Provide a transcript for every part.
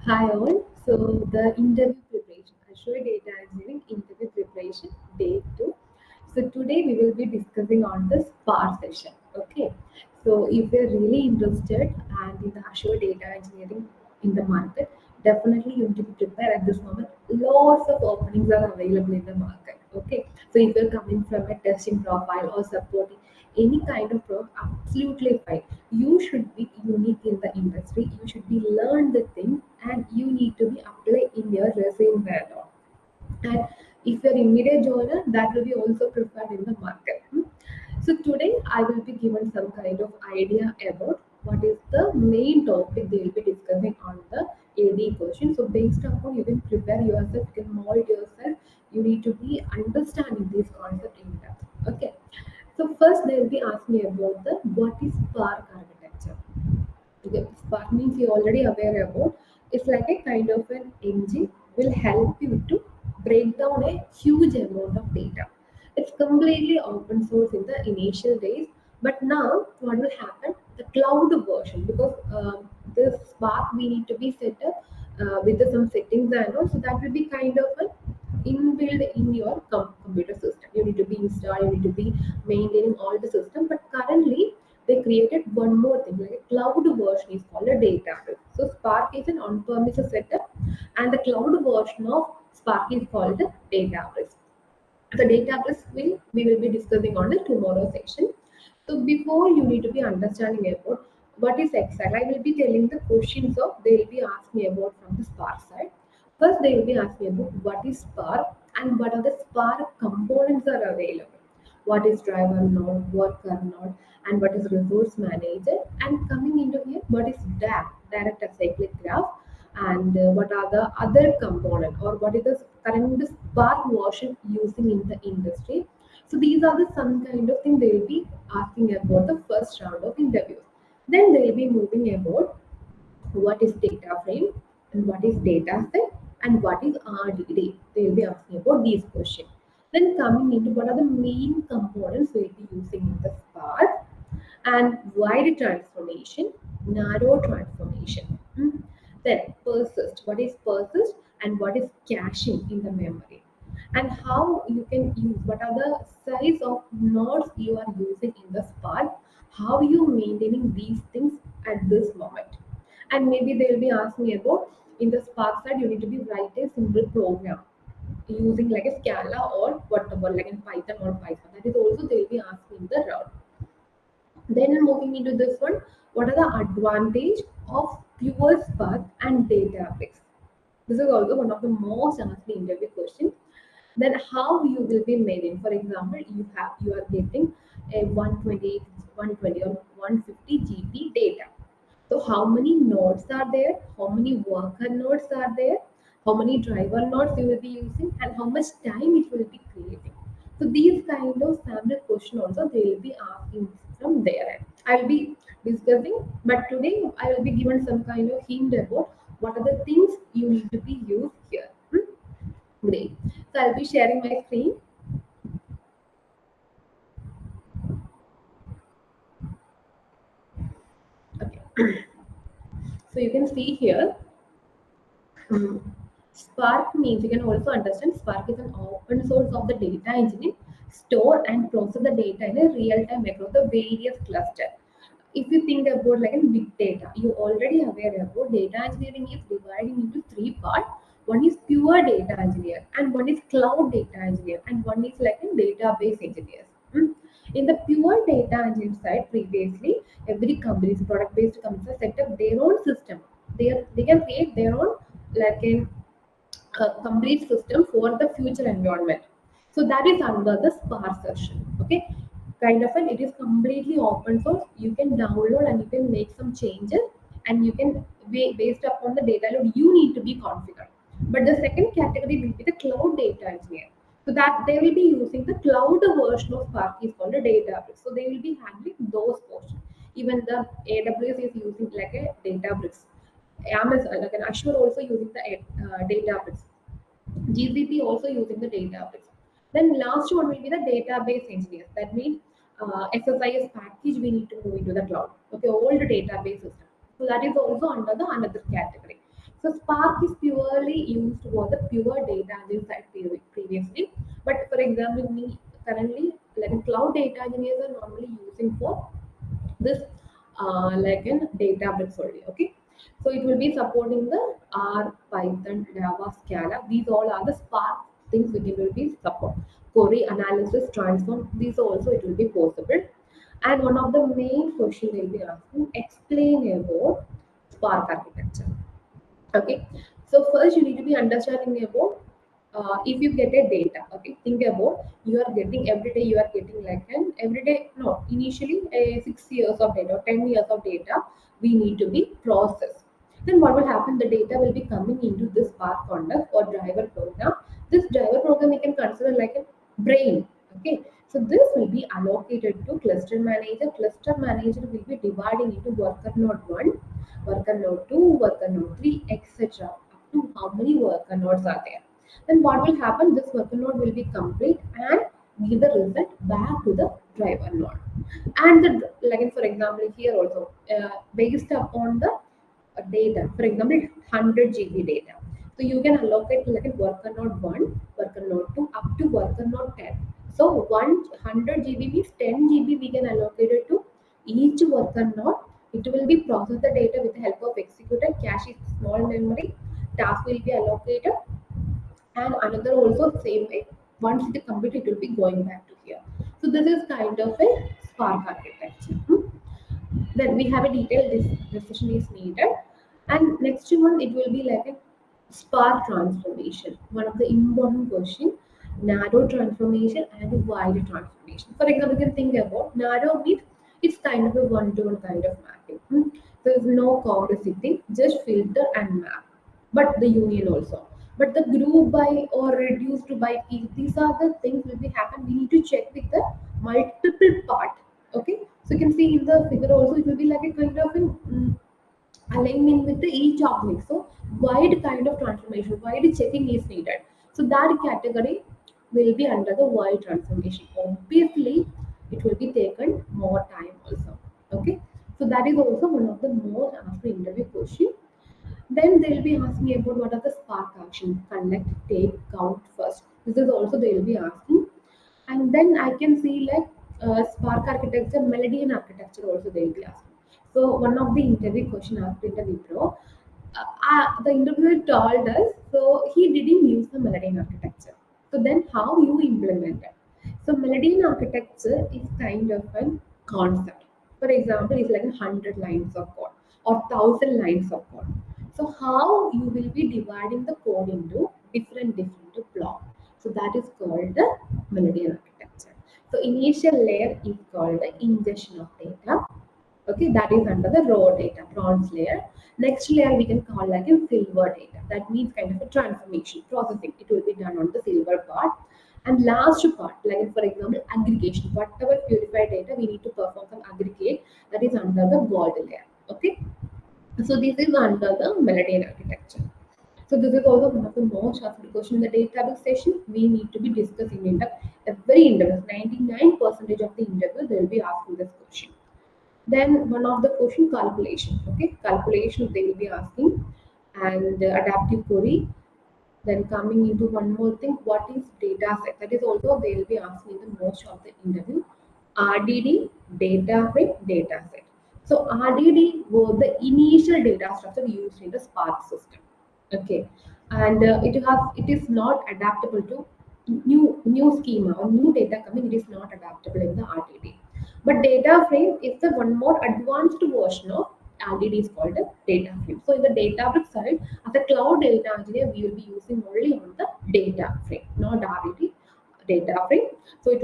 Hi all. So the interview preparation, Azure Data Engineering interview preparation day 2. So today we will be discussing on the SPAR session. Okay. So if you're really interested and in the Azure Data Engineering in the market, definitely you need to be prepared at this moment. Lots of openings are available in the market. Okay. So if you're coming from a testing profile or supporting any kind of work, absolutely fine. You should be unique in the industry. You should be learn the thing, and you need to be apply in your resume there. And if you're immediate joiner, that will be also preferred in the market. So today I will be given some kind of idea about what is the main topic they will be discussing on the AD question. So based upon you can prepare yourself, you can mold yourself. You need to be understanding this concept in depth. Okay. So first they will be asking me about the what is Spark architecture. Okay, Spark means you're already aware about. It's like a kind of an engine will help you to break down a huge amount of data. It's completely open source in the initial days, but now what will happen? The cloud version because the Spark we need to be set up with some settings and all, so that will be kind of an inbuilt in your computer system. You need to be installed, you need to be maintaining all the system. But currently, they created one more thing, like a cloud version is called a database. So Spark is an on-premises setup, and the cloud version of Spark is called a database. The database we will be discussing on the tomorrow session. So before you need to be understanding about what is Excel, I will be telling the questions of they will be asking about from the Spark side. First, they will be asking about what is Spark and what are the Spark components are available. What is driver node, worker node, and what is resource manager. And coming into here, what is DAG, direct acyclic graph, and what are the other component or what is the current Spark version using in the industry. So these are the some kind of thing they will be asking about the first round of interviews. Then they will be moving about what is data frame and what is data set and what is RDD. They will be asking about these questions. Then coming into what are the main components we will be using in the Spark and wide transformation, narrow transformation. Then persist. What is persist and what is caching in the memory? And how you can use what are the size of nodes you are using in the Spark? How you maintaining these things at this moment? And maybe they will be asking me about in the Spark side you need to be write a simple program using like a Scala or whatever like in Python or Python. That is also they will be asking the route. Then moving into this one, what are the advantage of pure Spark and Databricks? This is also one of the most asked interview questions. Then how you will be managing. For example, you are getting a 120 or 150 GB data. So how many nodes are there? How many worker nodes are there? How many driver nodes you will be using, and how much time it will be creating. So these kind of sample question also they will be asking from there. I will be discussing, but today I will be given some kind of hint about what are the things you need to be used here. Great. So I'll be sharing my screen. Okay. So you can see here. Spark means you can also understand Spark is an open source of the data engine, store and process the data in a real time across the various clusters. If you think about like in big data, you already aware about data engineering is dividing into three parts. One is pure data engineer, and one is cloud data engineer, and one is like in database engineers. In the pure data engineering side, previously every company, product based companies, set up their own system. They can create their own like in a complete system for the future environment. So that is under the Spark section. Okay, kind of an it is completely open source. You can download and you can make some changes, and you can based upon the data load you need to be configured. But the second category will be the cloud data engineer. So that they will be using the cloud version of Spark is called a database. So they will be handling those portions. Even the AWS is using like a database. Amazon, like an Azure also using the database. GCP also using the database. Then last one will be the database engineers. That means SSIS package we need to move into the cloud. Okay, old database system. So that is also under the another category. So Spark is purely used for the pure data engineering side previously. But for example, me currently, like cloud data engineers are normally using for this like in Databricks only. Okay, so it will be supporting the R, Python, Java, Scala. These all are the Spark things which it will be support. Query analysis, transform. These also it will be possible. And one of the main question they'll be asking: explain about Spark architecture. Okay, so first you need to be understanding about if you get a data. Okay, think about you are getting every day, you are getting like an every day, no, initially a 6 years of data or 10 years of data we need to be processed. Then what will happen, the data will be coming into this Spark conduct or driver program. This driver program we can consider like a brain. Okay, so this will be allocated to cluster manager. Cluster manager will be dividing into worker node 1, worker node 2, worker node 3, etc. Up to how many worker nodes are there. Then what will happen? This worker node will be complete and give the result back to the driver node. And the like for example here also based upon the data. For example, 100 GB data. So you can allocate like a worker node 1, worker node 2, up to worker node 10. So 100 GB means 10 GB we can allocate it to each worker node. It will be process the data with the help of executor, cache is small memory, task will be allocated, and another also same way. Once it is complete, it will be going back to here. So this is kind of a Spark architecture. Then we have a detailed decision is needed. And next one, it will be like a spark transformation. One of the important question, narrow transformation and a wide transformation. For example, you can think about narrow means it's kind of a one-to-one kind of mapping. There is no complexity, just filter and map. But the union also. But the group by or reduced by piece, these are the things will be happen. We need to check with the multiple part. Okay, so you can see in the figure also it will be like a kind of an alignment with the each object. So wide kind of transformation, wide checking is needed. So that category will be under the wide transformation. Obviously, it will be taken more time also. Okay, so that is also one of the more asked interview question. Then they'll be asking about what are the spark actions, connect, take, count first. This is also they'll be asking. And then I can see like Spark architecture, Melody and architecture also they'll be asking. So one of the interview question asked in the Wipro, the interviewer told us, so he didn't use the Melody and architecture. So then how you implement it? So Melody and architecture is kind of a concept. For example, it's like 100 lines of code or 1,000 lines of code. So how you will be dividing the code into different blocks. So that is called the Melody and architecture. So initial layer is called the ingestion of data. Okay, that is under the raw data, bronze layer. Next layer we can call like a silver data. That means kind of a transformation, processing. It will be done on the silver part. And last part, like for example, aggregation. Whatever purified data, we need to perform some aggregate. That is under the gold layer. Okay. So this is under the Melody architecture. So this is also one of the most asked question in the database session. We need to be discussing in the every interview. 99% of the interview they will be asking this question. Then one of the question calculation. Okay, calculation they will be asking, and adaptive query. Then coming into one more thing, what is data set? That is also they will be asking in the most of the interview. RDD, data frame, data set. So RDD was the initial data structure used in the Spark system. Okay, and it is not adaptable to new schema or new data coming. It is not adaptable in the RDD. But data frame is the one more advanced version of RDD is called a data frame. So in the Databricks side, as a cloud data engineer, we will be using only on the data frame, not RDD, data frame. So it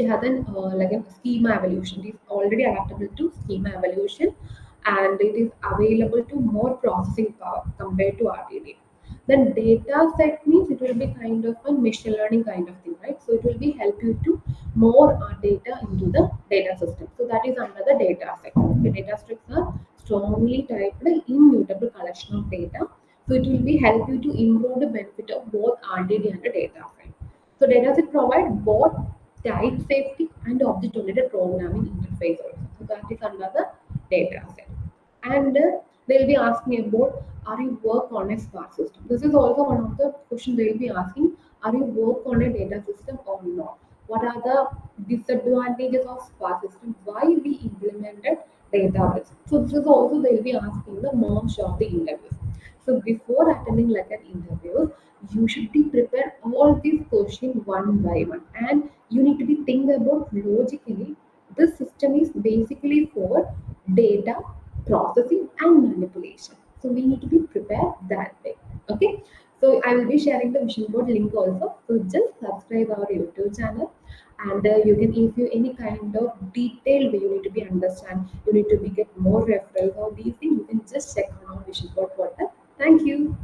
has an like a schema evolution. It is already adaptable to schema evolution, and it is available to more processing power compared to RDD. Then data set means it will be kind of a machine learning kind of thing, right? So it will be help you to more data into the data system. So that is under the data set. The data sets are strongly typed immutable collection of data. So it will be help you to improve the benefit of both RDD and the data frame. So dataset provide both type safety and object-oriented programming interface also. So that is under the dataset. And They'll be asking about, are you work on a smart system? This is also one of the questions they'll be asking. Are you work on a data system or not? What are the disadvantages of smart system? Why we implemented database? So this is also they'll be asking the most of the interviews. So before attending like an interview, you should be prepared all these questions one by one, and you need to be think about logically. This system is basically for data processing and manipulation. So we need to be prepared that way. Okay. So I will be sharing the vision board link also. So just subscribe our YouTube channel, and you can, if you any kind of detailed way you need to be understand, you need to be get more referrals or these things, you can just check on our vision board portal. Thank you.